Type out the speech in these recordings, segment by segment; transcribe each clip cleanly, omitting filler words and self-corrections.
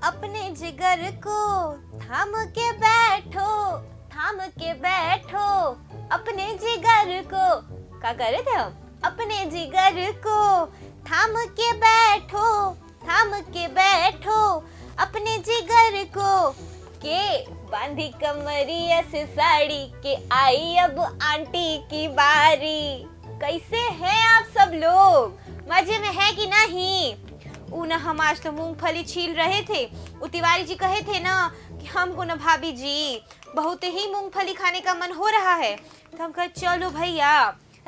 अपने जिगर को थाम के बैठो, थाम के बैठो अपने जिगर को। क्या कर रहे थे हम? अपने जिगर को थाम के बैठो, थाम के बैठो अपने जिगर को। के बांधी कमरिया से साड़ी के आई अब आंटी की बारी। कैसे हैं आप सब लोग? मजे में है कि नहीं? हम आज तो मूंगफली छील रहे थे। तिवारी जी कहे थे ना कि हमको ना भाभी जी बहुत ही मूंगफली खाने का मन हो रहा है, तो हम कहे चलो भैया,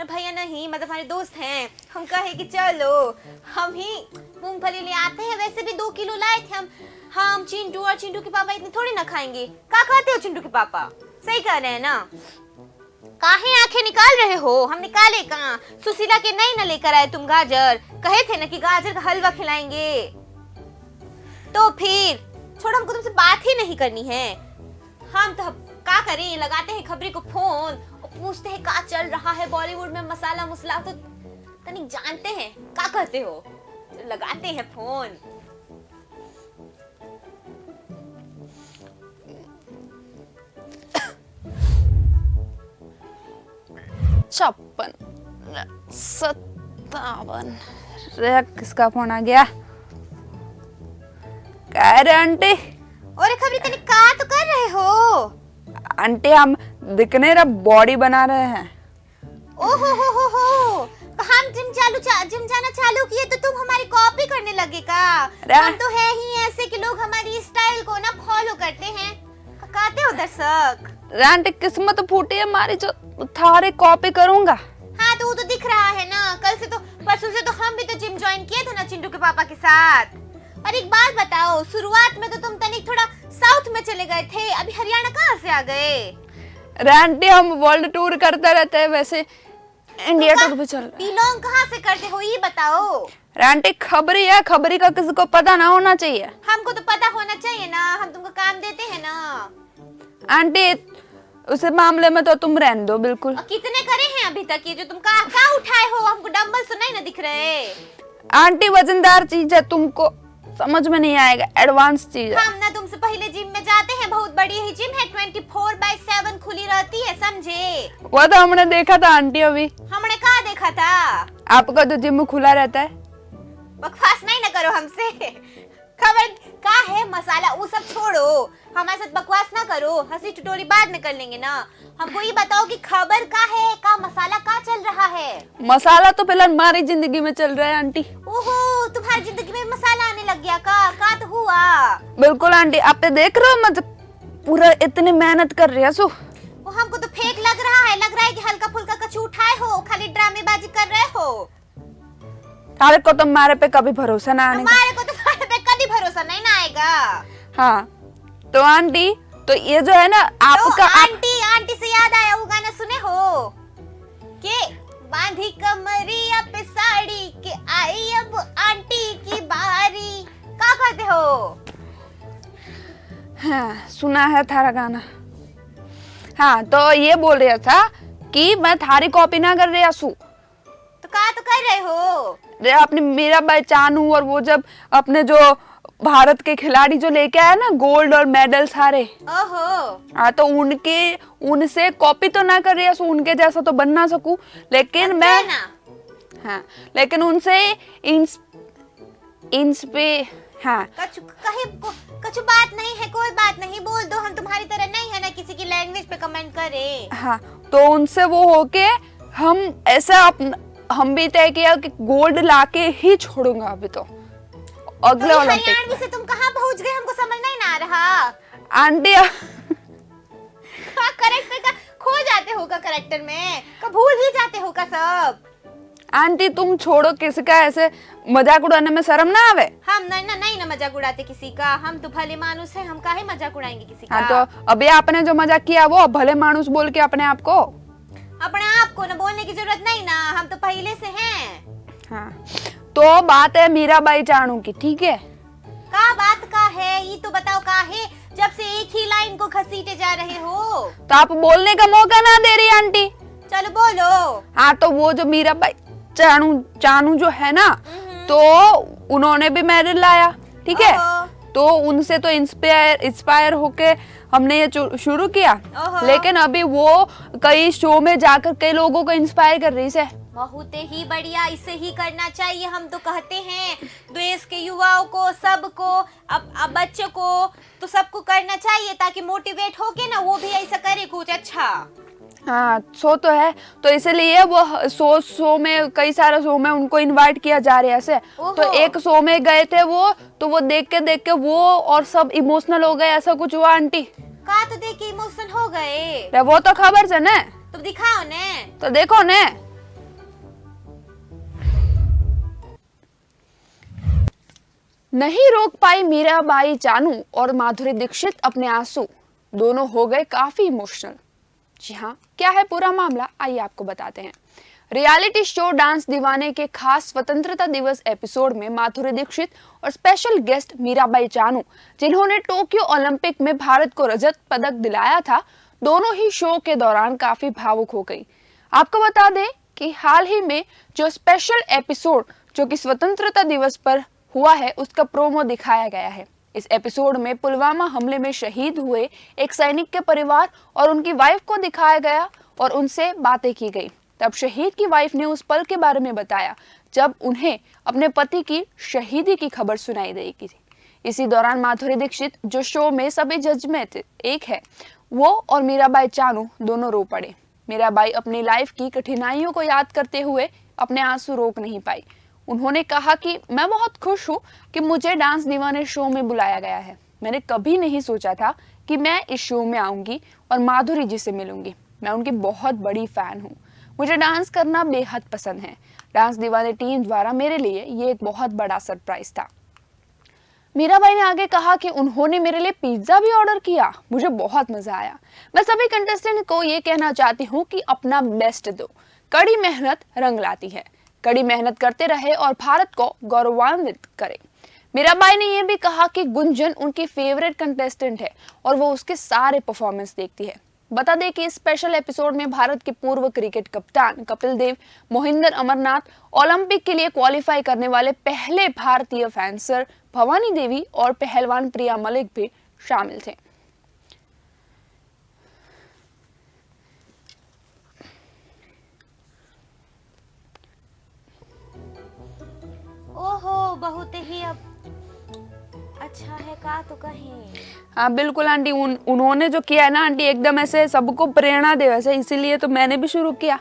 भैया नहीं मतलब हमारे दोस्त हैं, हम कहे कि चलो हम ही मूंगफली ले आते हैं। वैसे भी 2 किलो लाए थे हम चिंटू और चिंटू के पापा इतने थोड़ी ना खाएंगे। क्या कहते हो चिंटू के पापा? सही कह रहे हैं ना? काहे आंखें निकाल रहे हो? हम निकाले कहाँ? सुशीला के नहीं ना लेकर आए तुम गाजर? कहे थे ना कि गाजर का हलवा खिलाएंगे। तो फिर छोड़, हमको तुमसे बात ही नहीं करनी है। हम तो क्या करें, लगाते हैं खबरी को फोन और पूछते हैं क्या चल रहा है बॉलीवुड में, मसाला मुसला तो तनिक जानते हैं। क्या कहते हो? लगाते हैं फोन। छप्पन 57। रे किसका फोन आ गया? कह रहे आंटी? और खबरी तनिक क्या तो कर रहे हो? आंटी हम दिखने रा बॉडी बना रहे हैं। ओहो हो, हम जिम जाना चालू किए तो तुम हमारी कॉपी करने लगे का? हम तो है ही ऐसे कि लोग हमारी स्टाइल को ना फॉलो करते हैं। कहते हो दर्शक? आंटी किस्मत फूटी है हमारी जो थारे कॉपी करूंगा। हाँ तो वो तो दिख रहा है ना। कल से तो परसों से तो हम भी तो जिम ज्वाइन किए थे ना चिंटू के पापा के साथ। और एक बात बताओ, शुरुआत में तो तुम तनिक थोड़ा साउथ में चले गए थे, अभी हरियाणा कहाँ से आ गए? आंटी हम वर्ल्ड टूर करते रहते हैं, वैसे इंडिया टूर भी चल रहा है। बिलोंग कहाँ से करते हो ये बताओ? आंटी खबरी है, खबरी का किसी को पता ना होना चाहिए। हमको तो पता होना चाहिए ना, हम तुमको काम देते हैं ना। आंटी उस मामले में तो तुम रहने दो बिल्कुल। कितने करे हैं अभी तक ये जो तुम कहाँ उठाए हो? हमको डंबल सुनाई ना दिख रहे। आंटी वजनदार चीज है, तुमको समझ में नहीं आएगा, एडवांस चीज है। हम ना तुमसे पहले जिम में जाते हैं, बहुत बड़ी ही जिम है, 24/7 खुली रहती है, समझे? वो तो हमने देखा था आंटी। अभी हमने कहाँ देखा था? आपका तो जिम खुला रहता है। बकवास नहीं ना करो हमसे। खबर का है मसाला वो सब छोड़ो, हमारे साथ बकवास ना करो, हंसी टटोली बाद में कर लेंगे ना। हमको ये बताओ कि खबर का है, का मसाला का चल रहा है? मसाला तो फिलहाल हमारी जिंदगी में चल रहा है आंटी। ओहो, तुम्हारी जिंदगी में मसाला आने लग गया का तो हुआ? बिल्कुल आंटी, आप तो देख रहे हो मतलब पूरा इतनी मेहनत कर रही है सो। वो हमको तो फेक लग रहा है कि हल्का फुल्का कुछ उठाए हो, खाली ड्रामेबाजी कर रहे हो। तारे को तो हमारे पे कभी भरोसा ना आने। हमारे को तो तुम्हारे पे कभी भरोसा नहीं ना आएगा। हाँ तो आंटी, तो ये जो है ना आपका तो आंटी से याद आया, वो गाना सुने हो के बांधी कमरिया पे साड़ी के आई अब आंटी की बारी? क्या कहते हो? हाँ सुना है थारा गाना। हाँ तो ये बोल रहा था कि मैं थारी कॉपी ना कर रही सू। तो क्या तो कर रहे हो? रे अपने मेरा भाई चानू और वो जब अपने जो भारत के खिलाड़ी जो लेके आया ना गोल्ड और मेडल सारे, ओहो, हाँ तो उनसे कॉपी तो ना कर रही है, उनके जैसा तो बन ना सकूं, लेकिन मैं हाँ लेकिन उनसे इंस पे हाँ कछु बात नहीं है, कोई बात नहीं, बोल दो। हम तुम्हारी तरह नहीं है ना किसी की लैंग्वेज पे कमेंट करें। हाँ तो उनसे वो होके हम ऐसा हम भी तय किया कि गोल्ड लाके ही छोड़ूंगा अभी तो अगले ओलंपिक। हरियाणवी से तुम कहाँ पहुँच गए? हमको समझ नहीं ना आ रहा। आंटी करेक्टर का खो जाते हो का? करेक्टर में का भूल ही जाते हो का सब? आंटी तुम छोड़ो, किसी का ऐसे मजाक उड़ाने में शर्म ना आवे? हम नहीं ना मजाक उड़ाते किसी का, हम तो भले मानुस हैं, हम काहे मजाक उड़ाएंगे किसी का? हाँ तो अभी आपने जो मजाक किया वो भले मानुस बोल के अपने आप को ना बोलने की जरूरत नहीं ना, हम तो पहले से हैं। हाँ तो बात है मीराबाई चानू की, ठीक है? का बात का है ये तो बताओ, का है जब से एक ही लाइन को घसीटे जा रहे हो? तो आप बोलने का मौका ना दे रही आंटी। चलो बोलो। हाँ तो वो जो मीराबाई चानू जो है ना, तो उन्होंने भी मेडल लाया, ठीक है? तो उनसे तो इंस्पायर होके हमने ये शुरू किया। लेकिन अभी वो कई शो में जाकर कई लोगों को इंस्पायर कर रही है। बहुत ही बढ़िया, इसे ही करना चाहिए। हम तो कहते हैं देश के युवाओं को, सबको, अब बच्चों को तो सबको करना चाहिए ताकि मोटिवेट होके ना वो भी ऐसा करे कुछ अच्छा। हाँ, शो तो है, तो इसलिए वो शो में कई सारे शो में उनको इनवाइट किया जा रहा है ऐसे। तो एक शो में गए थे वो, तो वो देख के वो और सब इमोशनल हो गए, ऐसा कुछ हुआ आंटी। का तो देख के इमोशनल हो गए? वो तो खबर से ने, तो दिखाओ ने, तो देखो ने। नहीं रोक पाई मीराबाई चानू और माधुरी दीक्षित अपने आंसू, दोनों हो गए काफी इमोशनल। जी हाँ, क्या है पूरा मामला, आइए आपको बताते हैं। रियलिटी शो डांस दीवाने के खास स्वतंत्रता दिवस एपिसोड में माधुरी दीक्षित और स्पेशल गेस्ट मीराबाई चानू, जिन्होंने टोक्यो ओलंपिक में भारत को रजत पदक दिलाया था, दोनों ही शो के दौरान काफी भावुक हो गई। आपको बता दें कि हाल ही में जो स्पेशल एपिसोड जो कि स्वतंत्रता दिवस पर हुआ है, उसका प्रोमो दिखाया गया है। इस एपिसोड में पुलवामा हमले में शहीद हुए एक सैनिक के परिवार और उनकी वाइफ को दिखाया गया और उनसे बातें की गई। तब शहीद की वाइफ ने उस पल के बारे में बताया जब उन्हें अपने पति की शहीदी की खबर सुनाई देगी थी। इसी दौरान माधुरी दीक्षित, जो शो में सभी जज में एक है, वो और मीराबाई चानू दोनों रो पड़े। मीराबाई अपनी लाइफ की कठिनाइयों को याद करते हुए अपने आंसू रोक नहीं पाई। उन्होंने कहा कि मैं बहुत खुश हूँ कि मुझे डांस दीवाने शो में बुलाया गया है। मैंने कभी नहीं सोचा था कि मैं इस शो में आऊंगी और माधुरी जी से मिलूंगी। मैं उनकी बहुत बड़ी फैन हूँ। मुझे डांस करना बेहद पसंद है। डांस दीवाने टीम द्वारा मेरे लिए ये एक बहुत बड़ा सरप्राइज था। मीराबाई ने आगे कहा कि उन्होंने मेरे लिए पिज्जा भी ऑर्डर किया। मुझे बहुत मजा आया। मैं सभी कंटेस्टेंट को ये कहना चाहती हूँ कि अपना बेस्ट दो। कड़ी मेहनत रंग लाती है। कड़ी मेहनत करते रहे और भारत को गौरवान्वित करें। मीराबाई ने यह भी कहा कि गुंजन उनकी फेवरेट कंटेस्टेंट है और वो उसके सारे परफॉर्मेंस देखती है। बता दें कि इस स्पेशल एपिसोड में भारत के पूर्व क्रिकेट कप्तान कपिल देव, मोहिंदर अमरनाथ, ओलंपिक के लिए क्वालिफाई करने वाले पहले भारतीय फेंसर भवानी देवी और पहलवान प्रिया मलिक भी शामिल थे। ओहो, बहुत ही अब अच्छा है का तो कहें। हाँ बिल्कुल आंटी, उन्होंने जो किया है ना आंटी, एकदम ऐसे सबको प्रेरणा दे वैसे, इसीलिए तो मैंने भी शुरू किया।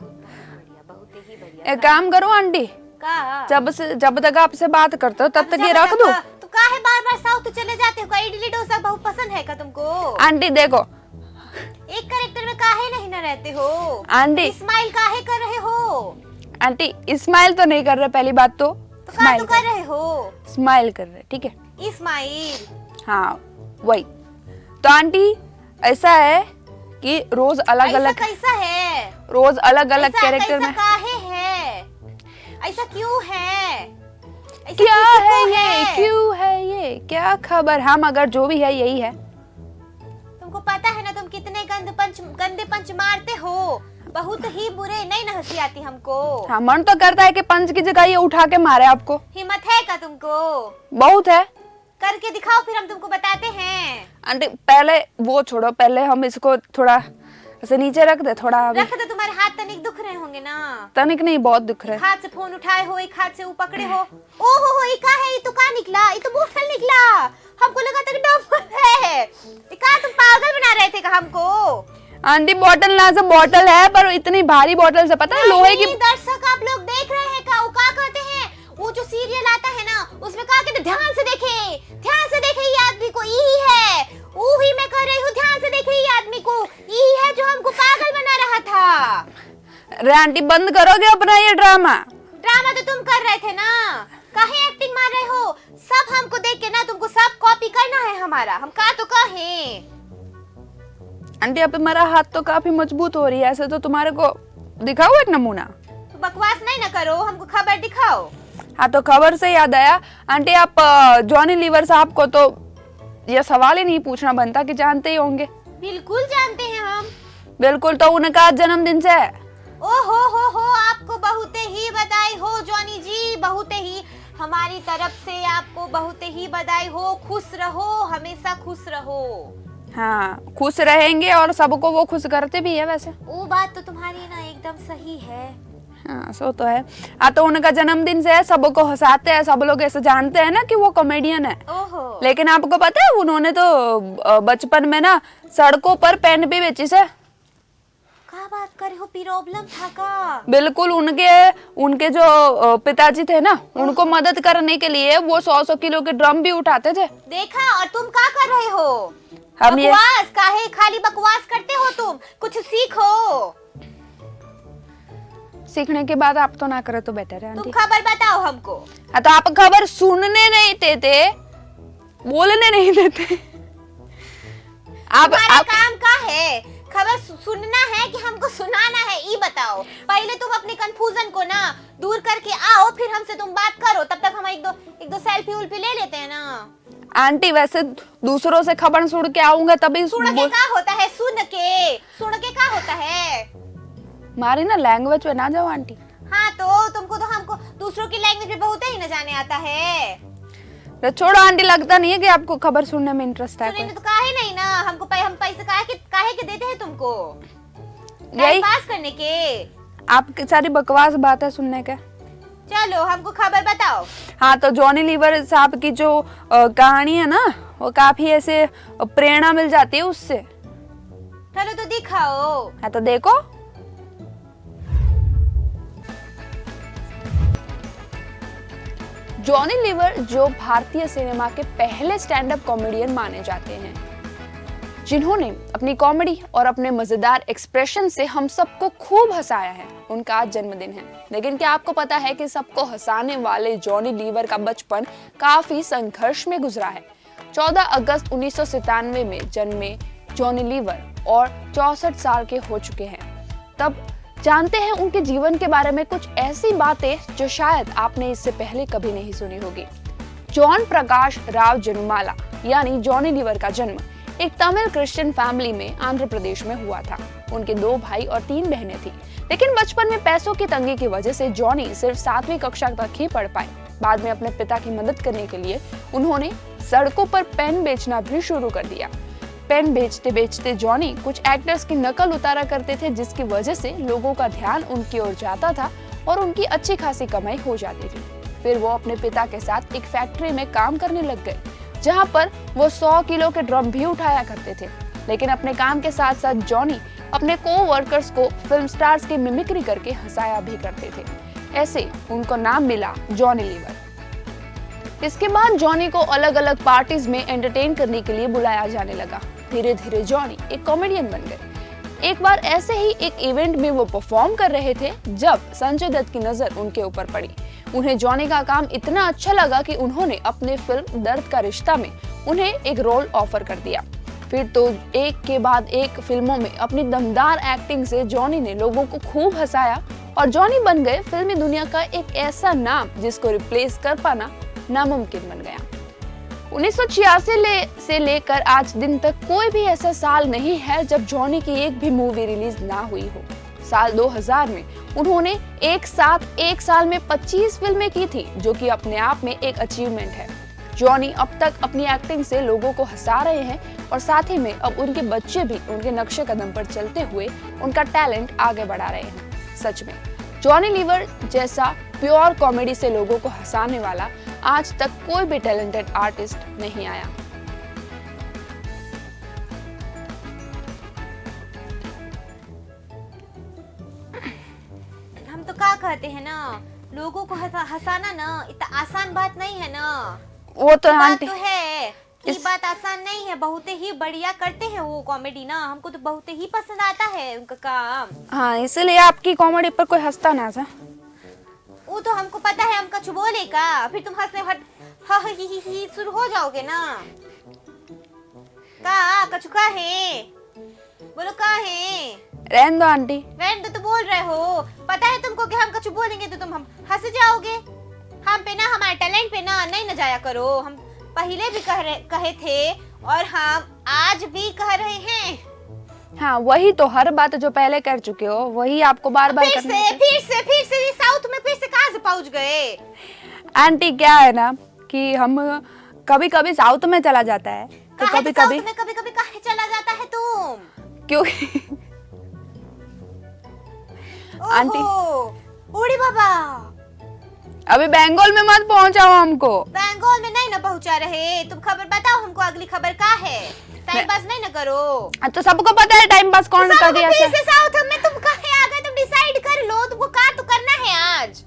बहुत ही बढ़िया। एक काम करो आंटी, का जब तक आपसे बात करते हो तब तक ये रख दो। तो का है बार-बार साउथ चले जाते हो? का इडली डोसा बहुत पसंद है का तुमको? आंटी देखो, एक कैरेक्टर में काहे नहीं ना रहते हो? आंटी स्माइल काहे कर रहे हो? आंटी स्माइल तो नहीं कर रहे, पहली बात तो का तो कर रहे हो? स्माइल कर रहे, ठीक है? इस्माइल, हाँ वही तो आंटी। ऐसा है कि रोज अलग अलग, कैसा है? रोज अलग अलग कैरेक्टर में काहे है? ऐसा क्यों है? क्या है ये, क्यों है ये, क्या खबर? हम अगर जो भी है यही है। तुमको पता है ना तुम कितने गंदे पंच मारते हो? बहुत ही बुरे, नहीं ना हंसी आती हमको। हाँ, मन तो करता है कि पंच की जगह ये उठा के मारे आपको। हिम्मत है का तुमको? बहुत है। करके दिखाओ, फिर हम तुमको बताते हैं। आंटी पहले वो छोड़ो, पहले हम इसको थोड़ा ऐसे नीचे रख दे, थोड़ा रख दे। तुम्हारे हाथ तनिक दुख रहे होंगे ना? तनिक नहीं, बहुत दुख रहे। हाथ से फोन उठाए हो, एक हाथ से वो पकड़े हो। ओहो, ये का है? ये तो का निकला? ये तो बोतल निकला। हमको लगा था कि डम्बल है। ये का तुम पागल बना रहे थे का हमको? आंटी बोतल ना से बोतल है, पर इतनी भारी बोतल से पता है लोहे की। दर्शक आप लोग देख रहे हैं का? वो का कहते हैं, वो जो सीरियल आता है ना, उसमें का कहते, ध्यान से देखे, ध्यान से देखे, ये आदमी को यही है। वही मैं कह रही हूँ, ध्यान से देखे, ये आदमी को यही है जो हमको पागल बना रहा था। अरे आंटी बंद करोगे अपना ये ड्रामा? ड्रामा तो तुम कर रहे थे ना, काहे एक्टिंग मार रहे हो? सब हमको देख के ना तुमको सब कॉपी करना है हमारा। हम का तो कहें आंटी, अब मेरा हाथ तो काफी मजबूत हो रही है, ऐसे तो तुम्हारे को दिखाओ एक नमूना। तो बकवास नहीं ना करो, हमको खबर दिखाओ। हाँ, तो खबर से याद आया आंटी, आप जॉनी लीवर साहब को तो ये सवाल ही नहीं पूछना बनता कि जानते ही होंगे। बिल्कुल जानते हैं हम। बिल्कुल, तो उनका जन्मदिन से है। ओहो हो, आपको बहुत ही बधाई हो जॉनी जी, बहुत ही। हमारी तरफ से आपको बहुत ही बधाई हो। खुश रहो, हमेशा खुश रहो। हाँ, खुश रहेंगे और सबको वो खुश करते भी है वैसे। वो बात तो तुम्हारी ना एकदम सही है। हाँ, सो तो है। तो उनका जन्मदिन से है, सबको हंसाते हैं, सब लोग ऐसे जानते हैं ना कि वो कॉमेडियन है। ओहो। लेकिन आपको पता है उन्होंने तो बचपन में ना सड़कों पर पेन भी बेची से। क्या बात कर रहे हो, प्रॉब्लम था का? बिल्कुल, उनके जो पिताजी थे ना, उनको मदद करने के लिए वो 100 किलो के ड्रम भी उठाते थे। देखा, और तुम क्या कर रहे हो? हम ये बकवास काहे खाली बकवास करते हो? तुम कुछ सीखो। सीखने के बाद आप तो ना करे तो बेटर है तुम आंटी। खबर बताओ हमको। तो आप खबर सुनने नहीं देते, बोलने नहीं देते। तुम्हारा आप काम का है? खबर सुनना है कि हमको सुनाना है, ये बताओ। पहले तुम अपने कंफ्यूजन को ना दूर करके आओ, फिर हमसे तुम बात करो। तब तक हम एक दो सेल्फी उल्फी ले लेते हैं ना। आंटी वैसे दूसरों से खबर सुन के आऊंगा तभी सुन के क्या होता है? सुन के क्या होता है? मारी ना लैंग्वेज पे ना जाओ आंटी। हाँ, तो तुमको तो हमको दूसरों की लैंग्वेज भी बहुत ही न जाने आता है। तो छोड़ो आंटी, लगता नहीं है कि आपको खबर सुनने में इंटरेस्ट है कोई। सुनने तो काहे नहीं ना, हमको हम पैसे काहे के देते हैं तुमको? यही पास करने के। आपकी सारी बकवास बात है सुनने का। चलो हमको खबर बताओ। हाँ, तो जॉनी लीवर साहब की जो कहानी है ना, वो काफी ऐसे प्रेरणा मिल जाती है उससे। चलो तो दिखाओ। हाँ, तो देखो। जॉनी लीवर जो भारतीय सिनेमा के पहले स्टैंड अप कॉमेडियन माने जाते हैं, जिन्होंने अपनी कॉमेडी और अपने मजेदार एक्सप्रेशन से हम सबको खूब हंसाया है, उनका आज जन्मदिन है। लेकिन क्या आपको पता है कि सबको हंसाने वाले जॉनी लीवर का बचपन काफी संघर्ष में गुजरा है। 14 अगस्त 1997 में जन्मे जॉनी लीवर और 64 साल के हो चुके हैं। तब जानते हैं उनके जीवन के बारे में कुछ ऐसी बातें जो शायद आपने इससे पहले कभी नहीं सुनी होगी। जॉन प्रकाश राव जनुमाला यानी जॉनी लीवर का जन्म एक तमिल क्रिश्चियन फैमिली में आंध्र प्रदेश में हुआ था। उनके 2 भाई और 3 बहनें थी। लेकिन बचपन में पैसों की तंगी की वजह से जॉनी सिर्फ 7वीं कक्षा तक ही पढ़ पाए। बाद में अपने पिता की मदद करने के लिए उन्होंने सड़कों पर पेन बेचना भी शुरू कर दिया। पेन बेचते बेचते जॉनी कुछ एक्टर्स की नकल उतारा करते थे, जिसकी वजह से लोगों का ध्यान उनकी ओर जाता था और उनकी अच्छी खासी कमाई हो जाती थी। फिर वो अपने पिता के साथ एक फैक्ट्री में काम करने लग गए, जहां पर वो 100 किलो के ड्रम भी उठाया करते थे। लेकिन अपने काम के साथ साथ जॉनी अपने को-वर्कर्स को फिल्म स्टार्स की मिमिक्री करके हंसाया भी करते थे। ऐसे उनको नाम मिला जॉनी लीवर। इसके बाद जॉनी को अलग अलग पार्टीज में एंटरटेन करने के लिए बुलाया जाने लगा। धीरे धीरे जॉनी एक कॉमेडियन बन गए। एक बार ऐसे ही एक इवेंट में वो परफॉर्म कर रहे थे जब संजय दत्त की नजर उनके ऊपर पड़ी। उन्हें जॉनी का काम इतना अच्छा लगा कि उन्होंने अपने फिल्म दर्द का रिश्ता में उन्हें एक रोल ऑफर कर दिया। फिर तो एक के बाद एक फिल्मों में अपनी दमदार एक्टिंग से जॉनी ने लोगों को खूब हंसाया और जॉनी बन गए फिल्मी दुनिया का एक ऐसा नाम जिसको रिप्लेस कर पाना नामुमकिन बन गया। 1986 से लेकर आज दिन तक कोई भी ऐसा साल नहीं है जब जॉनी की एक भी मूवी रिलीज ना हुई हो। साल 2000 में उन्होंने एक साल में 25 फिल्में की थी, जो कि अपने आप में एक अचीवमेंट है। जॉनी अब तक अपनी एक्टिंग से लोगों को हंसा रहे हैं और साथ ही में अब उनके बच्चे भी उनके नक्शे कदम पर चलते हुए उनका टैलेंट आगे बढ़ा रहे हैं। सच में जॉनी लीवर जैसा प्योर कॉमेडी से लोगों को हंसाने वाला आज तक कोई भी टैलेंटेड आर्टिस्ट नहीं आया। हम तो क्या कहते हैं ना, लोगों को हंसाना ना इतना आसान बात नहीं है ना। वो तो बात आंटी तो है कि बात आसान नहीं है। बहुत ही बढ़िया करते हैं वो कॉमेडी ना, हमको तो बहुत ही पसंद आता है उनका काम। हाँ, इसलिए आपकी कॉमेडी पर कोई हंसता ना था। वो तो हमको पता है, हम कछ बोलेगा फिर तुम हंसने ही शुरू हो जाओगे ना। का कछु का है, बोलो का है। रहने दो आंटी। रहने तो बोल रहे हो, पता है तुमको कि हम कछु बोलेंगे तो तुम हम हंस जाओगे। हम पे ना, हमारे टैलेंट पे ना नहीं न जाया करो। हम पहले भी कहे थे और हम आज भी कह रहे हैं। हाँ, वही तो, हर बात जो पहले कर चुके हो वही आपको बार बार फिर से साउथ में फिर से कहाँ से पहुँच गए? आंटी क्या है ना कि हम कभी कभी साउथ में चला जाता है तो कभी कभी काहे चला जाता है तुम? क्योंकि आंटी उड़ी बाबा, अभी बंगाल में मत पहुंचाओ हमको। बंगाल में नहीं ना पहुंचा रहे, तुम खबर बताओ हमको, अगली खबर का है? टाइम पास नहीं ना करो। तो सबको पता है टाइम पास कौन कर दिया फिर से साउथ में तुम कहे आ गए, तुम डिसाइड कर लो तुमको का तो करना है आज।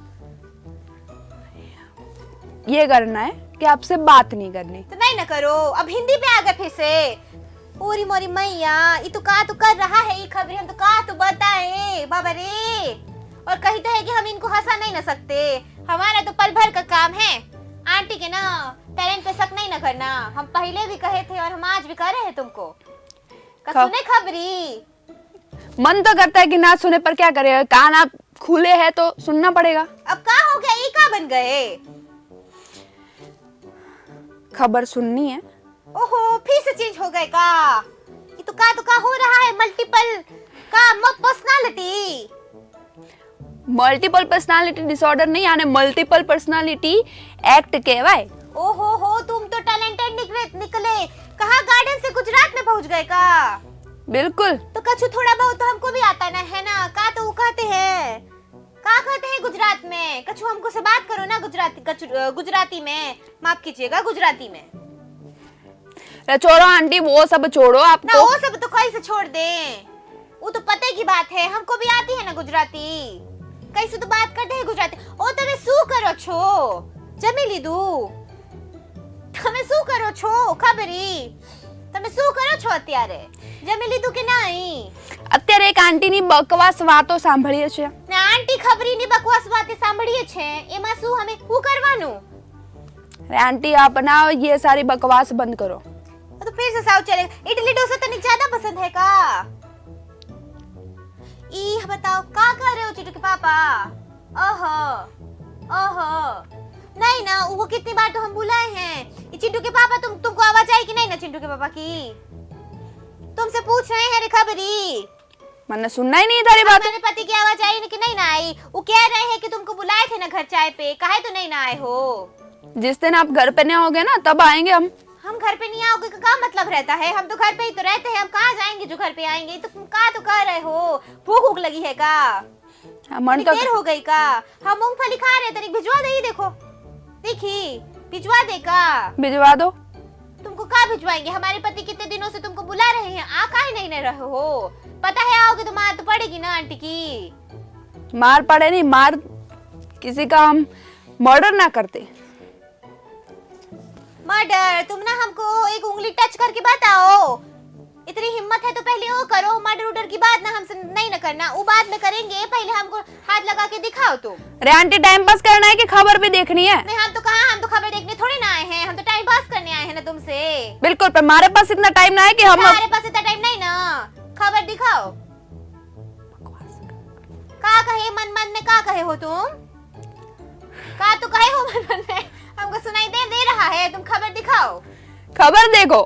ये करना है कि आपसे बात नहीं करनी तो नहीं ना करो। अब हिंदी पे आ गए फिर से। पूरी मोरी मैया, ये तो का तो कर रहा है, ये खबरें हम तो का तो बताए बाबा रे। और कहते हैं कि हम इनको हंसा नहीं ना सकते, हमारा तो पल भर का काम है। आंटी के ना टैलेंट पे शक नहीं ना करना, हम पहले भी कहे थे और हम आज भी कह रहे हैं तुमको। सुने खबरी? मन तो करता है कि ना सुने, पर क्या करेगा, कान आप खुले हैं तो सुनना पड़ेगा। अब का हो गया, ये का बन गए? खबर सुननी है। ओहो, फिर से चेंज हो गए का? ये तो का हो रहा है, मल्टीपल का पर्सनालिटी। मल्टीपल पर्सनालिटी डिसऑर्डर नहीं, यानी मल्टीपल पर्सनालिटी एक्ट कहवाए। ओहो हो, तुम तो टैलेंटेड निकले। कहाँ गार्डन से गुजरात में पहुंच गए का? बिल्कुल। तो कछु थोड़ा बहुत तो हमको भी आता ना है ना, का तो वो कहते हैं, का कहते हैं गुजरात में? कछु हमको से बात करो ना गुजराती में, माफ कीजिएगा गुजराती में। छोड़ो आंटी, वो सब छोड़ो। आपको ना वो सब तो कैसे छोड़ दें, वो तो पते की बात है, हमको भी आती है ना गुजराती। कैसे तो बात करते हैं गुजराती। ओ તમે શું કરો છો? જમી લીધું? તમે શું કરો છો? ખબરી તમે શું કરો છો અત્યારે? જમી લીધું કે નહીં? અત્યારે એક આંટીની બકવાસ વાતો સાંભળીએ છે ને આંટી ખબરીની બકવાસ વાતે સાંભળીએ છે, એમાં શું અમે શું કરવાનું? अरे आंटी आप ना ये सारी बकवास बंद करो। तो फिर से साउथ चले। इडली डोसा तनिक ज्यादा पसंद है का? ई बताओ का कर रहे हो चिंटू के पापा? ओहो ओहो, नहीं ना, वो कितनी बार तो हम बुलाए हैं। ये चिंटू के पापा, तुमको आवाज आई कि नहीं ना चिंटू के पापा की? तुमसे पूछ रहे हैं रे खबरी। मैंने सुनना ही नहीं तारी बात। मेरे पति की आवाज आई कि नहीं ना आई? वो कह रहे हैं कि तुमको बुलाए थे ना घर चाय पे, काहे तो नहीं ना आए हो? जिस दिन आप घर पे नहीं होगे ना तब आएंगे हम घर पे नहीं आओगे का मतलब रहता है? हम तो घर पे ही तो रहते हैं, हम कहाँ जाएंगे जो घर पे आएंगे? तो का तो कह रहे हो, भूख लगी है का? मन तो देर हो गई का? हम मूंगफली खा रहे, तनिक भिजवा दे, देखो देखी, भिजवा दे का? भिजवा दो। तुमको का भिजवाएंगे? हमारे पति कितने दिनों से तुमको बुला रहे हैं, आ काहे नहीं रहे हो? पता है आओगे तो मार तो पड़ेगी ना आंटी की। मार पड़े नहीं, मार किसी का हम मर्डर ना करते। मर्डर? तुम ना हमको एक उंगली टच करके बताओ, इतनी हिम्मत है तो पहले वो करो। मर्डर उडर की बात ना हमसे नहीं ना करना, वो बाद में करेंगे, पहले हमको हाथ लगा के दिखाओ तुम। अरे आंटी टाइम पास करना है कि खबर भी देखनी है? नहीं, हम तो कहाँ, हम तो खबर देखने थोड़ी ना आए हैं, हम तो टाइम पास करने आए हैं ना तुमसे। बिल्कुल, पर हमारे पास इतना टाइम ना है कि हम हमारे पास इतना टाइम नहीं ना, खबर दिखाओ। का कहे मन मन में, का कहे हो तुम? का तो कहे हो मन मन में, हमको सुनाई दे रहा है, तुम खबर दिखाओ। खबर देखो।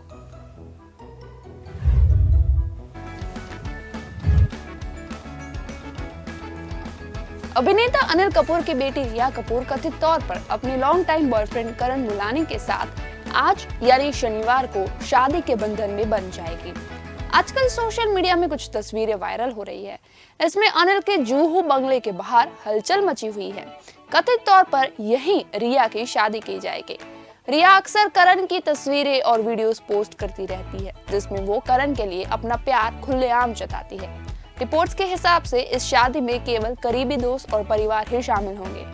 अभिनेता अनिल कपूर की बेटी रिया कपूर कथित तौर पर अपने लॉन्ग टाइम बॉयफ्रेंड करण मुलानी के साथ आज यानी शनिवार को शादी के बंधन में बंध जाएगी। आजकल सोशल मीडिया में कुछ तस्वीरें वायरल हो रही है। इसमें अनिल के जूहू बंगले के बाहर हलचल मची हुई है। कथित तौर पर यहीं रिया की शादी की जाएगी। रिया अक्सर करण की तस्वीरें और वीडियोस पोस्ट करती रहती है, जिसमें वो करण के लिए अपना प्यार खुलेआम जताती है। रिपोर्ट्स के हिसाब से इस शादी में केवल करीबी दोस्त और परिवार ही शामिल होंगे,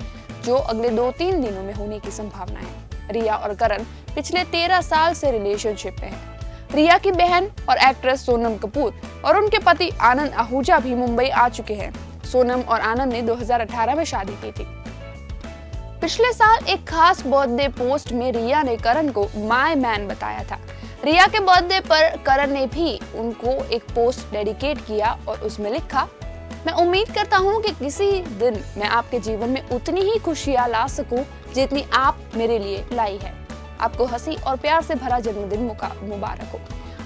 जो अगले 2-3 दिनों में होने की संभावना है। रिया और करण पिछले 13 साल से रिलेशनशिप में हैं। रिया की बहन और एक्ट्रेस सोनम कपूर और उनके पति आनंद आहूजा भी मुंबई आ चुके हैं। सोनम और आनंद ने 2018 में शादी की थी। पिछले साल एक खास बर्थडे पोस्ट में रिया ने करण को माय मैन बताया था। रिया के बर्थडे पर करण ने भी उनको एक पोस्ट डेडिकेट किया और उसमें लिखा, मैं उम्मीद करता हूँ कि किसी दिन मैं आपके जीवन में उतनी ही खुशियाँ ला सकूं जितनी आप मेरे लिए लाई है। आपको हंसी और प्यार से भरा जन्मदिन मुबारक हो।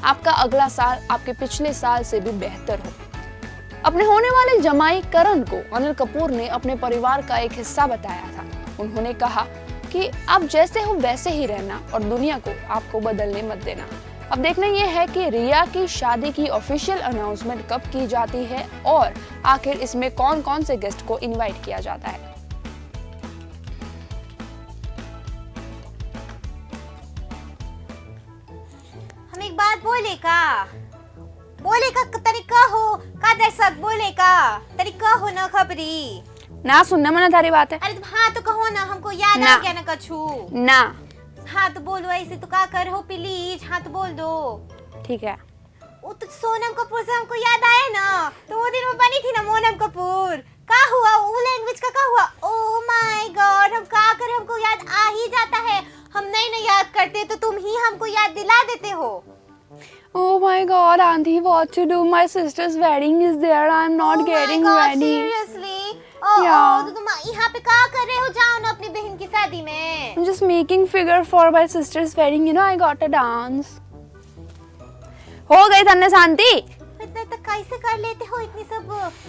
आपका अगला साल आपके पिछले साल से भी बेहतर हो। अपने होने वाले जमाई करण को अनिल कपूर ने अपने परिवार का एक हिस्सा बताया था। उन्होंने कहा, कि आप जैसे हो वैसे ही रहना और दुनिया को आपको बदलने मत देना। अब देखना ये है कि रिया की शादी की ऑफिशियल अनाउंसमेंट कब की जाती है और आखिर इसमें कौन कौन से गेस्ट को इनवाइट किया जाता है। हम एक बात बोले का तरीका हो का दर्शक बोले का तरीका हो ना खबरी ना सुनने में थारी बात है। अरे तुम हाँ तो कहो ना, हमको याद ना। आ गया ना कछु ना हाँ तो बोलो ऐसे तो का कर हो प्लीज, हाँ तो बोल दो। ठीक है। वो तो सोनम कपूर से हमको याद आया ना, तो वो दिन वो बनी थी ना मोनम कपूर, का हुआ वो लैंग्वेज का हुआ? ओह माय गॉड, हम का करें, हमको याद आ ही जाता है, हम नहीं याद करते तो तुम ही हमको याद दिला देते हो। Oh my God, Auntie, what to do? My sister's wedding is there. I'm not getting ready. Seriously? Oh, Yeah. तो तुम यहाँ पे क्या कर रहे हो? जाओ ना अपनी बहन की शादी में। I'm just making figure for my sister's wedding. You know, I got a dance. हो गई धन्य शांति। इतना तक कैसे कर लेते हो इतनी सब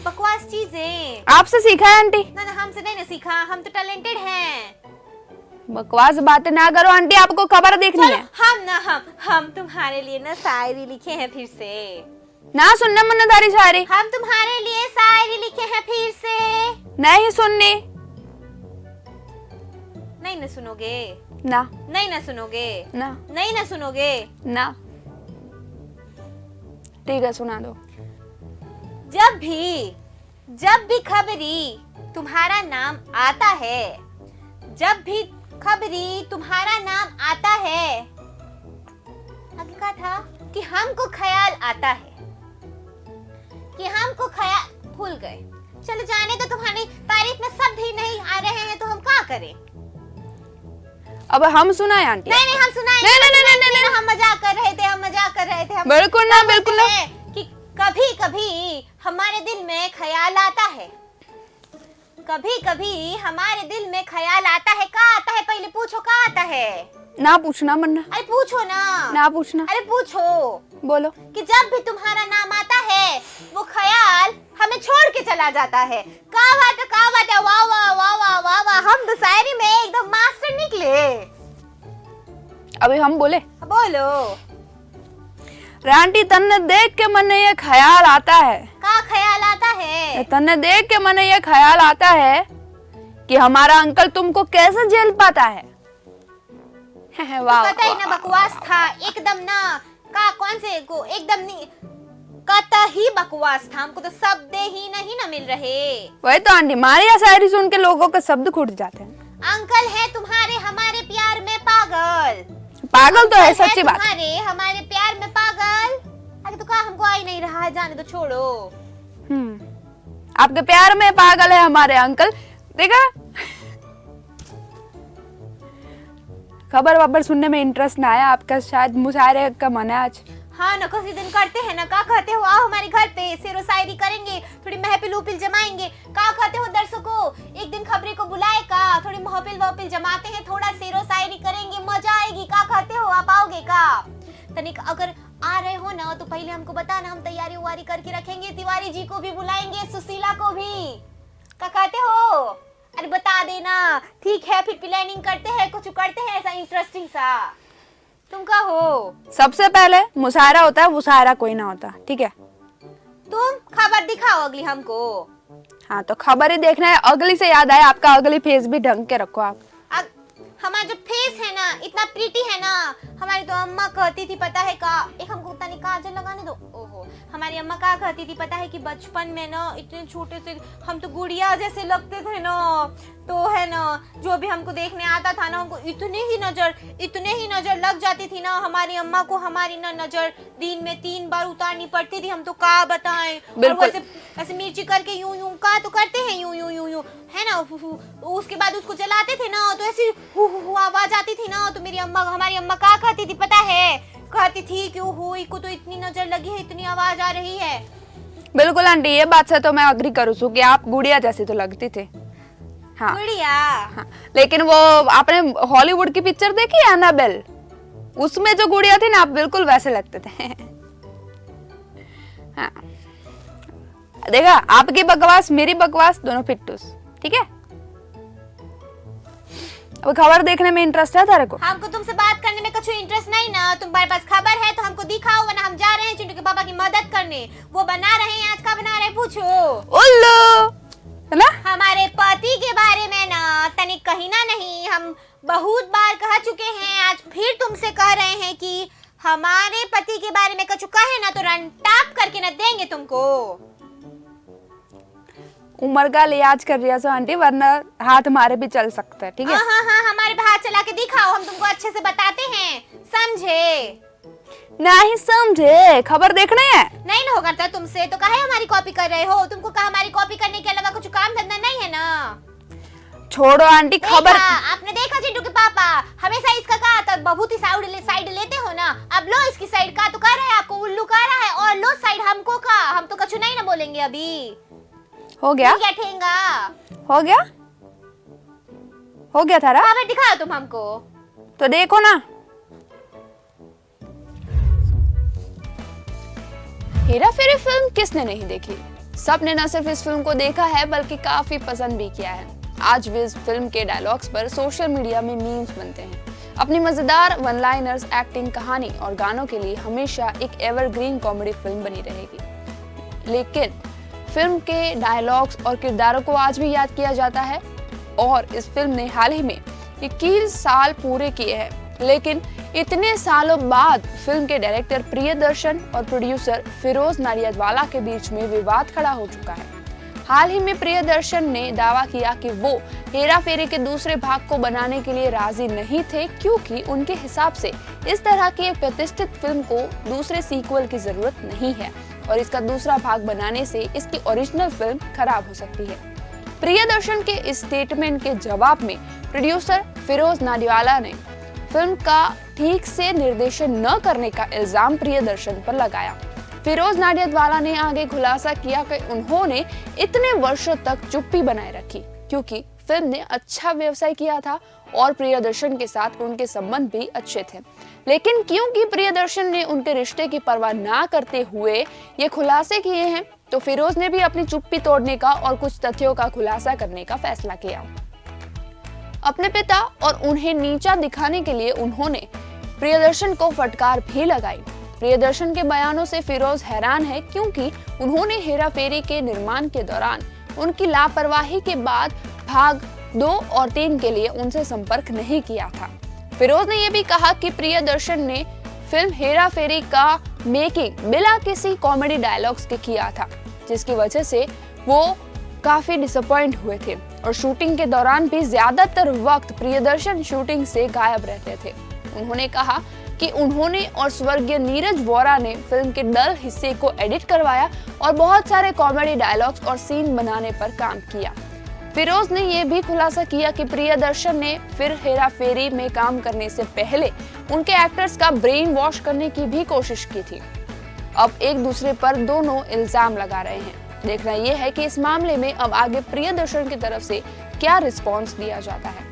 बकवास चीजें? आपसे सीखा है आंटी। ना हमसे नहीं ना सीखा, हम तो टैलेंटेड हैं। बकवास बातें ना करो आंटी, आपको खबर देखनी है। हम तुम्हारे लिए ना शायरी लिखे हैं फिर से। ना सुनने मन्नदारी शायरी। हम तुम्हारे लिए शायरी लिखे हैं फिर से। नहीं सुननी। नहीं ना सुनोगे? ना। नहीं ना सुनोगे? ना। नहीं ना सुनोगे? ना। ठीक है, सुना दो। जब भी खबरी तुम्हारा नाम आता है, जब भी खबरी तुम्हारा नाम आता है, आगे क्या था? कि हमको ख्याल आता है, कि हमको ख्याल, भूल गए। चलो जाने तो, तुम्हारी तारीफ में सब भी नहीं आ रहे हैं तो हम क्या करें? अब हम सुनाए आंटी? नहीं हम सुनाएंगे। नहीं, हम मजाक कर रहे थे, हम बिल्कुल ना, बिल्कुल ना। कि कभी कभी हमारे दिल में ख्याल आता है, कभी कभी हमारे दिल में ख्याल आता है। क्या आता है पहले पूछो, क्या आता है? ना पूछना मन्ना। अरे पूछो ना। ना पूछना। अरे पूछो। बोलो। कि जब भी तुम्हारा नाम आता है वो ख्याल हमें छोड़ के चला जाता है। क्या बात है, वाह वाह वाह वाह वाह वाह, हम तो शायरी में एकदम मास्टर निकले। अभी हम बोले। बोलो। आंटी तन्ने देख के मन ये ख्याल आता है। क्या ख्याल आता है? तन्ने देख के मन ये ख्याल आता है कि हमारा अंकल तुमको कैसे झेल पाता है। वाह, पता ही ना, बकवास था एकदम ना। का कौन से को एकदम नहीं, कता ही बकवास था। हमको तो शब्द ही नहीं ना मिल रहे। वही तो आंटी, हमारी यह शायरी सुन के लोगों के शब्द खुट जाते हैं। अंकल है तुम्हारे हमारे प्यार में पागल। पागल तो है, सच्ची बात। तुम्हारे हमारे प्यार में पागल। अरे तो कहा हमको आ ही नहीं रहा है, जाने तो छोड़ो। आपके प्यार में पागल है हमारे अंकल। देखा, खबर वबर सुनने में इंटरेस्ट ना आया आपका, शायद मुशायरे का मन है आज। हाँ ना, किसी दिन करते हैं ना। क्या कहते हो, आओ हमारे घर पे, शेरो शायरी करेंगे, थोड़ी महफिल उपिल जमाएंगे। क्या कहते हो दर्शकों, एक दिन खबरी को बुलाए का, थोड़ी महफिल वहफिल जमाते हैं, थोड़ा शेरो शायरी करेंगे, मजा आएगी। क्या कहते हो, आप आओगे का? तनिक अगर आ रहे हो ना तो पहले हमको बताना, हम तैयारी उवारी करके रखेंगे। तिवारी जी को भी बुलाएंगे, सुशीला को भी। क्या कहते हो? अरे बता देना, ठीक है? फिर प्लानिंग करते हैं, कुछ करते हैं ऐसा इंटरेस्टिंग सा। तुम क्या हो? सबसे पहले मुशायरा होता है, मुशायरा कोई ना होता, ठीक है? तुम खबर दिखाओ अगली हमको। हाँ तो खबर ही देखना है। अगली से याद आया, आपका अगली फेस भी ढंग के रखो आप। हमारा जो फेस है ना, इतना प्रीटी है ना। हमारी तो अम्मा कहती थी, पता है का, एक हमको तनी काजल लगाने दो। ओहो, हमारी अम्मा क्या कहती थी पता है कि बचपन में ना इतने छोटे से हम तो गुड़िया जैसे लगते थे ना, तो है ना जो भी हमको देखने आता था ना, हमको इतने ही नजर लग जाती थी ना। हमारी अम्मा को हमारी ना नजर दिन में 3 बार उतारनी पड़ती थी। हम तो क्या बताएं, और ऐसे मिर्ची करके यूं यूं का तो करते हैं, यूं यूं यूं यूं है ना। उसके बाद उसको जलाते थे ना तो ऐसी हु आवाज आती थी ना। तो हमारी अम्मा क्या कहती थी पता है? कहती थी कि ओहो इको तो इतनी नजर लगी है, इतनी आवाज आ रही है। बिल्कुल आंटी, ये बात से तो मैं अग्री करूँ छू कि आप गुड़िया जैसी तो लगती थी। हाँ, गुड़िया। हाँ, लेकिन वो आपने हॉलीवुड की पिक्चर देखी है एनाबेल, उसमें जो गुड़िया थी ना, आप बिल्कुल वैसे लगते थे। हाँ, देखा, आपकी बकवास मेरी बकवास दोनों फिट्टूस, ठीक है? अब खबर देखने में इंटरेस्ट है तेरे को? हमको तुमसे बात करने में कुछ इंटरेस्ट नहीं ना। तुम्हारे पास खबर है तो हमको दिखाओ, वरना हम जा रहे हैं चिंटू के पापा की मदद करने। वो बना रहे हैं, आज का बना रहे हैं, पूछो। उल्लू है ना? हमारे पति के बारे में ना तनिक कहीं ना नहीं, हम बहुत बार कह चुके हैं, आज फिर तुमसे कह रहे हैं कि हमारे पति के बारे में कुछ कहे ना तो रन टाप करके न देंगे तुमको। उम्र का लिहाज कर रही है आंटी, वरना हाथ हमारे भी चल सकते हैं, ठीक है? हाँ हाँ, हमारे पे हाथ चला के दिखाओ, हम तुमको अच्छे से बताते हैं, समझे? नहीं समझे, खबर देखने है। नहीं ना हो करता तुमसे तो काहे हमारी कॉपी कर रहे हो? तुमको कहा हमारी कॉपी करने के अलावा कुछ काम धंधा नहीं है ना। छोड़ो आंटी, खबर आपने देखा चिंटू के पापा हमेशा इसका कहा था, बहुत ही साइड लेते हो ना। अब लो इसकी साइड का तो कह रहा है, आपको उल्लू कह रहा है, और लो साइड हमको का, हम तो कुछ नहीं ना बोलेंगे अभी। हो गया? क्या ठेंगा? हो गया? हो गया थारा? खबर दिखाओ तुम हमको। तो देखो ना। हेरा फेरी फिल्म किसने नहीं देखी? सबने न सिर्फ इस फिल्म को देखा है बल्कि काफी पसंद भी किया है। आज भी इस फिल्म के डायलॉग्स पर सोशल मीडिया में मीम्स बनते हैं। अपनी मजेदार वन लाइनर्स, एक्टिंग, कहानी और गानों के लिए हमेशा एक एवरग्रीन कॉमेडी फिल्म बनी रहेगी। लेकिन फिल्म के डायलॉग्स और किरदारों को आज भी याद किया जाता है और इस फिल्म ने हाल ही में 21 साल पूरे किए हैं। लेकिन इतने सालों बाद फिल्म के डायरेक्टर प्रियदर्शन और प्रोड्यूसर फिरोज नाडियाडवाला के बीच में विवाद खड़ा हो चुका है। हाल ही में प्रियदर्शन ने दावा किया कि वो हेरा फेरी के दूसरे भाग को बनाने के लिए राजी नहीं थे, क्योंकि उनके हिसाब से इस तरह की एक प्रतिष्ठित फिल्म को दूसरे सीक्वल की जरूरत नहीं है और इसका दूसरा भाग बनाने से इसकी ओरिजिनल फिल्म खराब हो सकती है। प्रियदर्शन के इस स्टेटमेंट के जवाब में प्रोड्यूसर फिरोज नाडियाडवाला ने फिल्म का ठीक से निर्देशन न करने का इल्जाम प्रियदर्शन पर लगाया। फिरोज नाडियाडवाला ने आगे खुलासा किया कि उन्होंने इतने वर्षों तक चुप्पी बनाए रखी क्योंकि फिल्म ने अच्छा व्यवसाय किया था और प्रियदर्शन के साथ उनके संबंध भी अच्छे थे। लेकिन क्योंकि प्रियदर्शन ने उनके रिश्ते की परवाह ना करते हुए ये खुलासे किए हैं, तो फिरोज ने भी अपनी चुप्पी तोड़ने का और कुछ तथ्यों का खुलासा करने का फैसला किया। अपने पिता और उन्हें नीचा दिखाने के लिए उन्होंने प्रियदर्शन को फटकार भी लगाई। प्रियदर्शन के बयानों से फिरोज हैरान है क्योंकि उन्होंने हेरा फेरी के निर्माण के दौरान उनकी लापरवाही के बाद भाग 2 और 3 के लिए उनसे संपर्क नहीं किया था। फिरोज ने यह भी कहा कि प्रियदर्शन ने फिल्म हेरा फेरी का मेकिंग बिना किसी कॉमेडी डायलॉग्स के किया था, जिसकी वजह से वो काफी डिसअपॉइंट हुए थे और शूटिंग के दौरान भी ज्यादातर वक्त प्रियदर्शन शूटिंग से गायब रहते थे। उन्होंने कहा कि उन्होंने और स्वर्गीय नीरज वोरा ने फिल्म के डल हिस्से को एडिट करवाया और बहुत सारे कॉमेडी डायलॉग्स और सीन बनाने पर काम किया। फिरोज ने यह भी खुलासा किया कि प्रियदर्शन ने फिर हेरा फेरी में काम करने से पहले उनके एक्टर्स का ब्रेन वॉश करने की भी कोशिश की थी। अब एक दूसरे पर दोनों इल्जाम लगा रहे हैं। देखना यह है कि इस मामले में अब आगे प्रियदर्शन की तरफ से क्या रिस्पॉन्स दिया जाता है।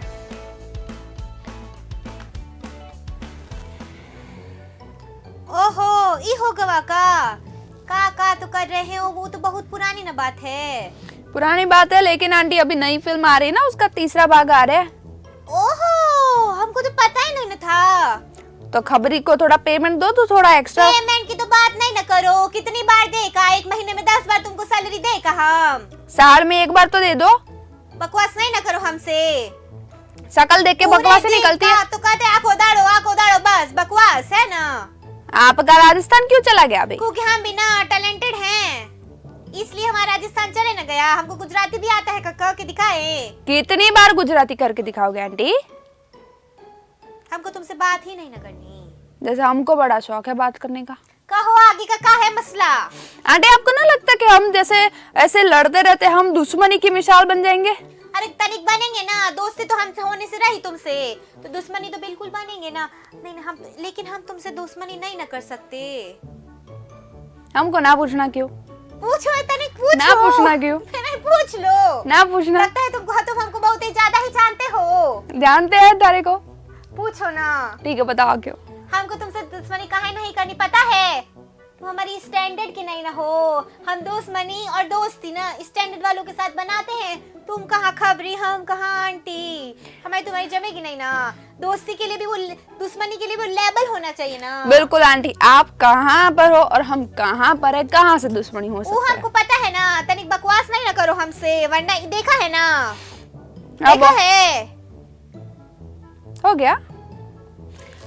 ओहो, ई हो गवा का तो कर रहे हो, वो तो बहुत पुरानी ना बात है। पुरानी बात है, लेकिन आंटी अभी नई फिल्म आ रही है ना, उसका तीसरा भाग आ रहा है। ओहो, हमको तो पता ही नहीं था। तो खबरी को थोड़ा पेमेंट दो, तो थोड़ा एक्स्ट्रा। पेमेंट की तो बात नहीं ना करो, कितनी बार देगा? एक महीने में 10 बार तुमको सैलरी देगा हम। साल में एक बार तो दे दो। बकवास नहीं ना करो हमसे। शकल देख के बकवास निकलती है। तो कहते आंखों दाड़ो बस बकवास है ना। आपका राजस्थान क्यों चला गया अभी? क्योंकि हम भी ना टैलेंटेड हैं, इसलिए हमारा राजस्थान चले ना गया। हमको गुजराती भी आता है, कह के दिखाए। कितनी बार गुजराती करके दिखाओगे आंटी? हमको तुमसे बात ही नहीं ना करनी। जैसे हमको बड़ा शौक है बात करने का। कहो आगे का है मसला? आंटी आपको ना लगता कि हम जैसे ऐसे लड़ते रहते हम दुश्मनी की मिसाल बन जाएंगे? अरे तनिक बनेंगे ना, दोस्ती तो हमसे होने से रही तुमसे, तो दुश्मनी तो बिल्कुल बनेंगे ना। नहीं हम, लेकिन हम तुमसे दुश्मनी नहीं ना कर सकते। हमको ना पूछना क्यों? पूछो तनिक, पूछो ना पूछना क्यों? नहीं पूछ लो ना पूछना। लगता है तुम हमको बहुत ही ज्यादा ही जानते हो। जानते हैं तारे को। पूछो ना। ठीक है बताओ क्यों? हमको तुमसे दुश्मनी काहे नहीं करनी पता है? तुम हमारी स्टैंडर्ड की नहीं ना हो। हम दुश्मनी और दोस्ती ना स्टैंडर्ड वालों के साथ बनाते हैं। तुम कहाँ खबरी, हम कहाँ आंटी। हमारी तुम्हारी जमेगी नहीं ना। दोस्ती के लिए भी वो, दुश्मनी के लिए भी लेवल होना चाहिए ना। बिल्कुल आंटी, आप कहाँ पर हो और हम कहाँ पर है, कहाँ से दुश्मनी हो वो सकता है। हमको पता है ना, तनिक बकवास नहीं ना करो हमसे, वरना देखा है ना, अब देखा है। हो गया,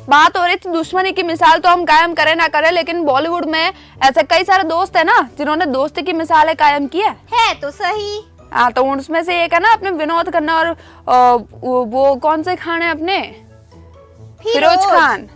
बात हो रही थी दुश्मनी की मिसाल तो हम कायम करें ना करें, लेकिन बॉलीवुड में ऐसे कई सारे दोस्त है ना जिन्होंने दोस्ती की मिसालें कायम की है तो सही। हाँ, तो उसमें से एक है ना अपने विनोद खन्ना और वो कौन से खान है अपने, फिरोज खान।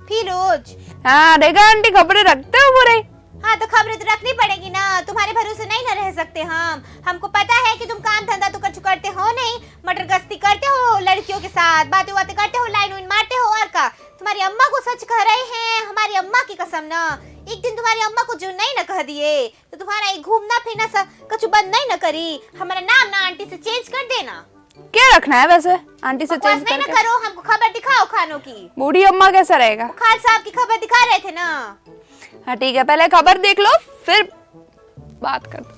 फिरोज, हाँ देखा आंटी, खबरें रखते हो पूरे। हाँ तो खबरें तो रखनी पड़ेगी ना, तुम्हारे भरोसे नहीं ना रह सकते हम। हमको पता है कि तुम काम धंधा तो कुछ करते हो नहीं, मटर गश्ती करते हो लड़कियों के साथ, बातें बातें करते हो, लाइन वाइन मारते हो, और का तुम्हारी अम्मा को सच कह रहे हैं, हमारी अम्मा की कसम ना। एक दिन तुम्हारी अम्मा को जो नहीं ना कह दिए तो तुम्हारा ये घूमना फिरना कुछ बंद नहीं ना करी। हमारा नाम ना आंटी से चेंज कर देना। क्या रखना है वैसे आंटी से चेंज नहीं ना करके? करो, हमको खबर दिखाओ खानों की। बूढ़ी अम्मा कैसा रहेगा? खान साहब की खबर दिखा रहे थे ना। हाँ ठीक है, पहले खबर देख लो फिर बात करते।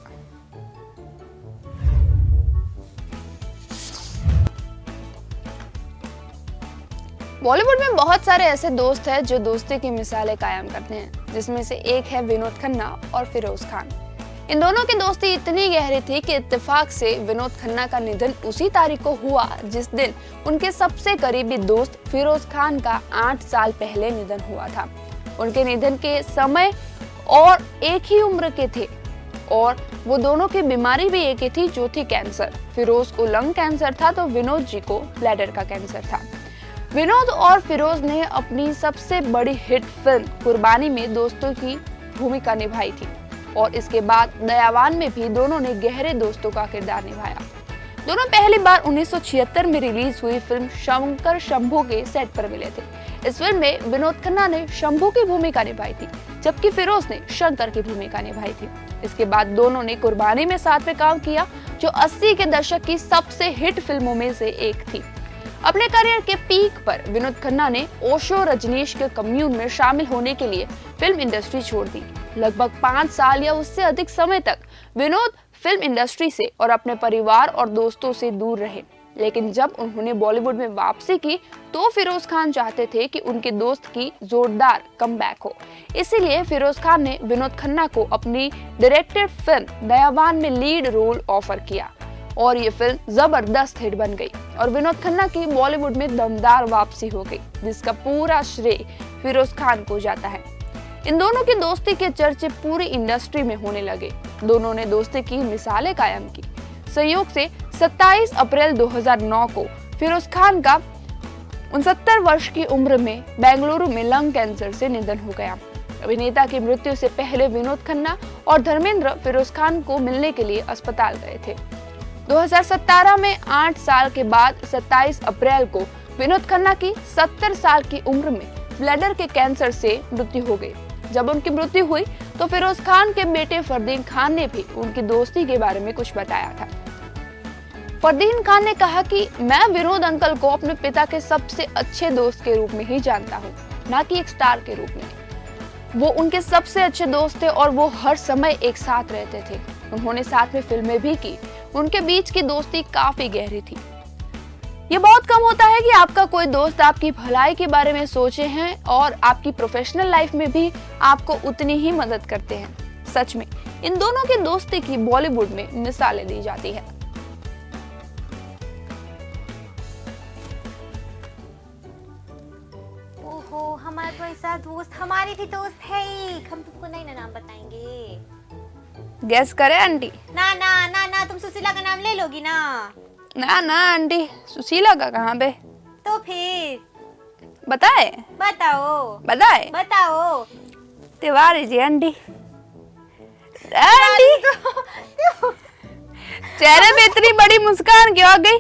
बॉलीवुड में बहुत सारे ऐसे दोस्त हैं जो दोस्ती की मिसालें कायम करते हैं, जिसमें से एक है विनोद खन्ना और फिरोज खान। इन दोनों की दोस्ती इतनी गहरी थी कि इत्तेफाक से विनोद खन्ना का निधन उसी तारीख को हुआ जिस दिन उनके सबसे करीबी दोस्त फिरोज खान का 8 साल पहले निधन हुआ था। उनके निधन के समय और एक ही उम्र के थे और वो दोनों की बीमारी भी एक ही थी, जो थी कैंसर। फिरोज को लंग कैंसर था तो विनोद जी को ब्लैडर का कैंसर था। विनोद और फिरोज ने अपनी सबसे बड़ी हिट फिल्म कुर्बानी में दोस्तों की भूमिका निभाई थी और इसके बाद दयावान में भी दोनों ने गहरे दोस्तों का किरदार निभाया। दोनों पहली बार 1976 में रिलीज हुई फिल्म शंकर शंभू के सेट पर मिले थे। इस फिल्म में विनोद खन्ना ने शंभू की भूमिका निभाई थी, जबकि फिरोज ने शंकर की भूमिका निभाई थी। इसके बाद दोनों ने कुर्बानी में साथ में काम किया, जो 80 के दशक की सबसे हिट फिल्मों में से एक थी। अपने करियर के पीक पर विनोद खन्ना ने ओशो रजनीश के कम्यून में शामिल होने के लिए फिल्म इंडस्ट्री छोड़ दी। लगभग 5 साल या उससे अधिक समय तक विनोद फिल्म इंडस्ट्री से और अपने परिवार और दोस्तों से दूर रहे, लेकिन जब उन्होंने बॉलीवुड में वापसी की तो फिरोज खान चाहते थे कि उनके दोस्त की जोरदार कमबैक हो। इसीलिए फिरोज खान ने विनोद खन्ना को अपनी डायरेक्टेड फिल्म दयावान में लीड रोल ऑफर किया और ये फिल्म जबरदस्त हिट बन गई और विनोद खन्ना की बॉलीवुड में दमदार वापसी हो गई, जिसका पूरा श्रेय फिरोज खान को जाता है। इन दोनों की दोस्ती के चर्चे पूरी इंडस्ट्री में होने लगे। दोनों ने दोस्ती की मिसालें कायम की। संयोग से 27 अप्रैल 2009 को फिरोज खान का 69 वर्ष की उम्र में बेंगलुरु में लंग कैंसर से निधन हो गया। अभिनेता की मृत्यु से पहले विनोद खन्ना और धर्मेंद्र फिरोज खान को मिलने के लिए अस्पताल गए थे। 2017 में 8 साल के बाद 27 अप्रैल को विनोद खन्ना की 70 साल की उम्र में ब्लैडर के कैंसर से मृत्यु हो गई। जब उनकी मृत्यु हुई तो फिरोज खान के बेटे फरदीन खान ने भी उनकी दोस्ती के बारे में कुछ बताया था। फरदीन खान ने कहा कि मैं विनोद अंकल को अपने पिता के सबसे अच्छे दोस्त के रूप में ही जानता हूँ, ना कि एक स्टार के रूप में। वो उनके सबसे अच्छे दोस्त थे और वो हर समय एक साथ रहते थे। उन्होंने साथ में फिल्में भी की। उनके बीच की दोस्ती काफी गहरी थी। ये बहुत कम होता है कि आपका कोई दोस्त आपकी भलाई के बारे में सोचे हैं और आपकी प्रोफेशनल लाइफ में भी आपको उतनी ही मदद करते हैं। सच में इन दोनों की दोस्ती की बॉलीवुड में मिसालें दी जाती है। ओहो, हमारा तो ऐसा दोस्त, हमारी भी दोस्त है ही। हम तुमको नहीं ना नाम बताएंगे। गेस करे आंटी? ना ना ना ना, तुम सुशीला का नाम ले लोगी ना। ना ना आंटी, सुशीला का कहाँ पे? तो फिर बताए? बताओ बताए? बताओ। तिवारी जी आंटी। आंटी चेहरे पे इतनी बड़ी मुस्कान क्यों आ गई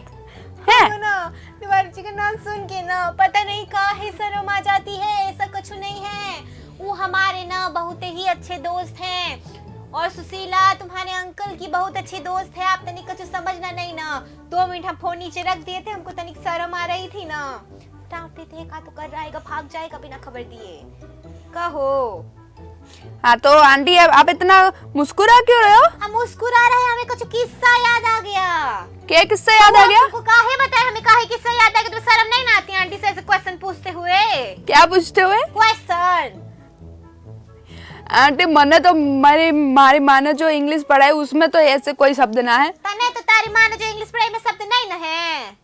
है? ना तिवारी जी का नाम सुन के ना पता नहीं काहे शर्म आ जाती है। ऐसा कुछ नहीं है, वो हमारे ना बहुत ही अच्छे दोस्त हैं। और सुशीला तुम्हारे अंकल की बहुत अच्छी दोस्त है। आप तनिक कुछ समझना नहीं ना। 2 मिनट हम फोन नीचे रख दिए थे, हमको तनिक शर्म आ रही थी ना। डांटते थे, का तो कर रहा है, भाग जाएगा बिना खबर दिए। कहो हाँ तो आंटी आप इतना मुस्कुरा क्यों रहे हो? हम मुस्कुरा रहे हैं, हमें कुछ किस्सा याद आ गया। क्या किससे याद आ गया? तुमको काहे बताए, हमें काहे किस्सा याद आ गया? तुम्हें शर्म नहीं ना आती आंटी से ऐसे क्वेश्चन पूछते हुए? क्या पूछते हुए? क्वेश्चन। आंटी मैंने तो मारी माँ ने जो इंग्लिश पढ़ाई उसमें तो ऐसे कोई शब्द ना है। तने तो तारी माँ ने जो इंग्लिश पढ़ाई में शब्द नहीं ना है।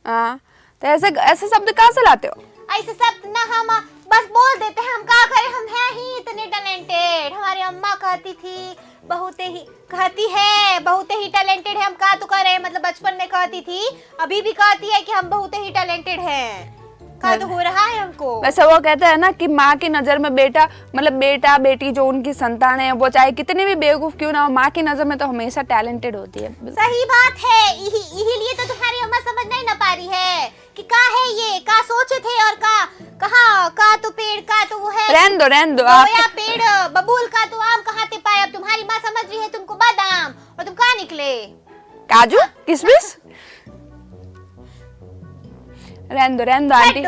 हाँ तो ऐसे शब्द कहाँ से लाते हो? ऐसे शब्द ना हम बस बोल देते हैं, हम क्या करें, हम हैं ही इतने टैलेंटेड। हमारी अम्मा कहती थी बहुत ही टैलेंटेड है। हम क्या तो करें, मतलब बचपन में कहती थी, अभी भी कहती है कि हम बहुत ही टैलेंटेड हैं। क्या तो हो रहा है हमको। वैसे वो कहते हैं ना कि माँ की नजर में बेटा मतलब बेटा बेटी जो उनकी संतान है वो चाहे कितनी भी बेवकूफ क्यों ना हो, माँ की नजर में तो हमेशा टैलेंटेड होती है। सही बात है, यही लिए तो तुम्हारी अम्मा समझ नहीं ना पा रही है कि क्या है ये, क्या सोचे थे और का तो पेड़ का तो वो है। रहन दो आप पेड़ बबूल का तो आम कहाँ ते पाए। अब तुम्हारी माँ समझ रही है तुमको बादाम, और तुम कहाँ निकले? काजू किशमिश। रहन दो आंटी,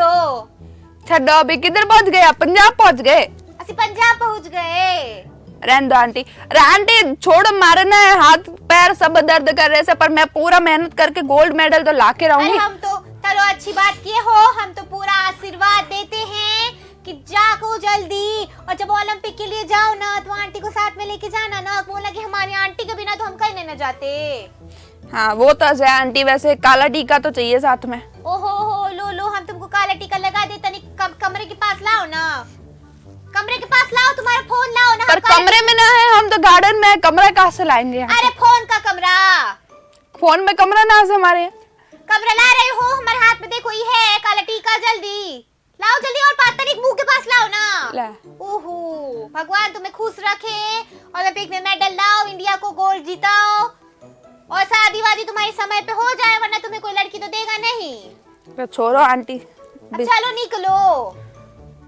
छड्डो। अभी किधर पहुंच गए? पंजाब पहुंच गए? असि पंजाब पहुंच गए। रहन दो आंटी। आंटी छोड़ो, मारे ना हाथ पैर सब दर्द कर रहे से, पर मैं पूरा मेहनत करके गोल्ड मेडल तो लाके रहूंगी। हम तो चलो अच्छी बात किए हो, हम तो पूरा आशीर्वाद देते हैं कि जाको जल्दी, और जब ओलंपिक के लिए जाओ ना तो आंटी को साथ में लेके जाना ना, बोला कि हमारी आंटी के बिना तो हम कहीं नहीं जाते। हाँ वो तो है आंटी, वैसे काला टीका तो चाहिए साथ में। ओहो लो हम तुमको काला टीका लगा देते। कमरे के पास लाओ ना, कमरे के पास लाओ, तुम्हारा फोन लाओ ना। पर कमरे में ना है, हम तो गार्डन में, कमरा कहाँ से लाएंगे? अरे फोन का कमरा, फोन में कमरा ना से हमारे। कमरा ला रहे हो? हमारे हाथ में देखो ये है काला टीका, जल्दी लाओ जल्दी, और पातरिक मुंह के पास लाओ ना। ओहो भगवान तुम्हें खुश रखे, ओलंपिक में मेडल लाओ, इंडिया को गोल्ड जीताओ, और शादी वादी तुम्हारे समय पे हो जाए, वरना तुम्हें कोई लड़की तो देगा नहीं। तो छोड़ो आंटी, चलो निकलो।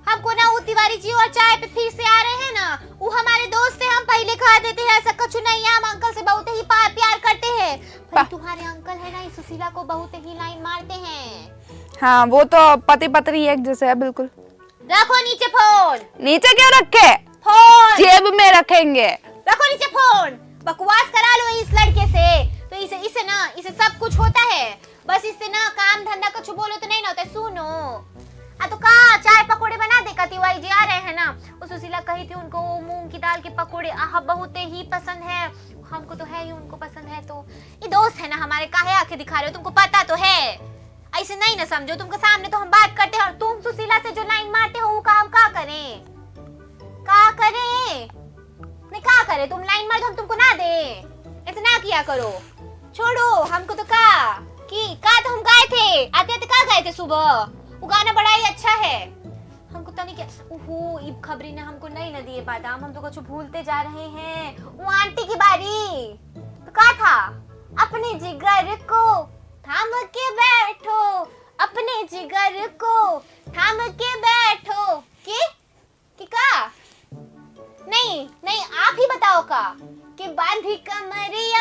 हमको ना वो तिवारी जी और चाय पे फिर से आ रहे हैं ना, वो हमारे दोस्त हैं, हम पहले कहा देते हैं ऐसा कुछ नहीं है, हम अंकल से बहुत ही प्यार करते हैं। पर तुम्हारे अंकल है ना, इस सुशीला को बहुत ही लाइन मारते हैं। हाँ वो तो पति पत्नी एक जैसे है बिल्कुल। रखो नीचे फोन। नीचे क्यों रखे? फोन जेब में रखेंगे। रखो नीचे फोन। बकवास करा लो इस लड़के से, तो इसे सब कुछ होता है, बस इससे ना काम धंधा कुछ बोलो तो नहीं ना होता। सुनो तो का चाय पकोड़े बना दे, तिवारी जी आ रहे हैं ना। उस सुशीला कही थी उनको मूंग की दाल के पकोड़े बहुत ही पसंद है, हमको तो है ही, उनको पसंद है। तो ये दोस्त है ना हमारे, काहे आंखें दिखा रहे हो, तुमको पता तो है। ऐसे नहीं ना समझो, तुमके सामने तो हम बात करते हैं, और तुम सुशीला से जो लाइन मारते हो वो काम का करें? नहीं क्या करे, तुम लाइन मार दो हम तुमको ना दे, ऐसे ना किया करो। छोड़ो हमको तो तो हम गाए थे, आते का गाए थे सुबह, वो गाना बड़ा ही अच्छा है। हमको तो नहीं क्या, ओहो इब खबरी ने हमको नहीं ना दिए बादाम, हम तो कुछ भूलते जा रहे हैं। वो आंटी की बारी तो क्या था, अपने जिगर को थाम के बैठो, अपने जिगर को थाम के बैठो। की का नहीं आप ही बताओ का कि बांधी कमरिया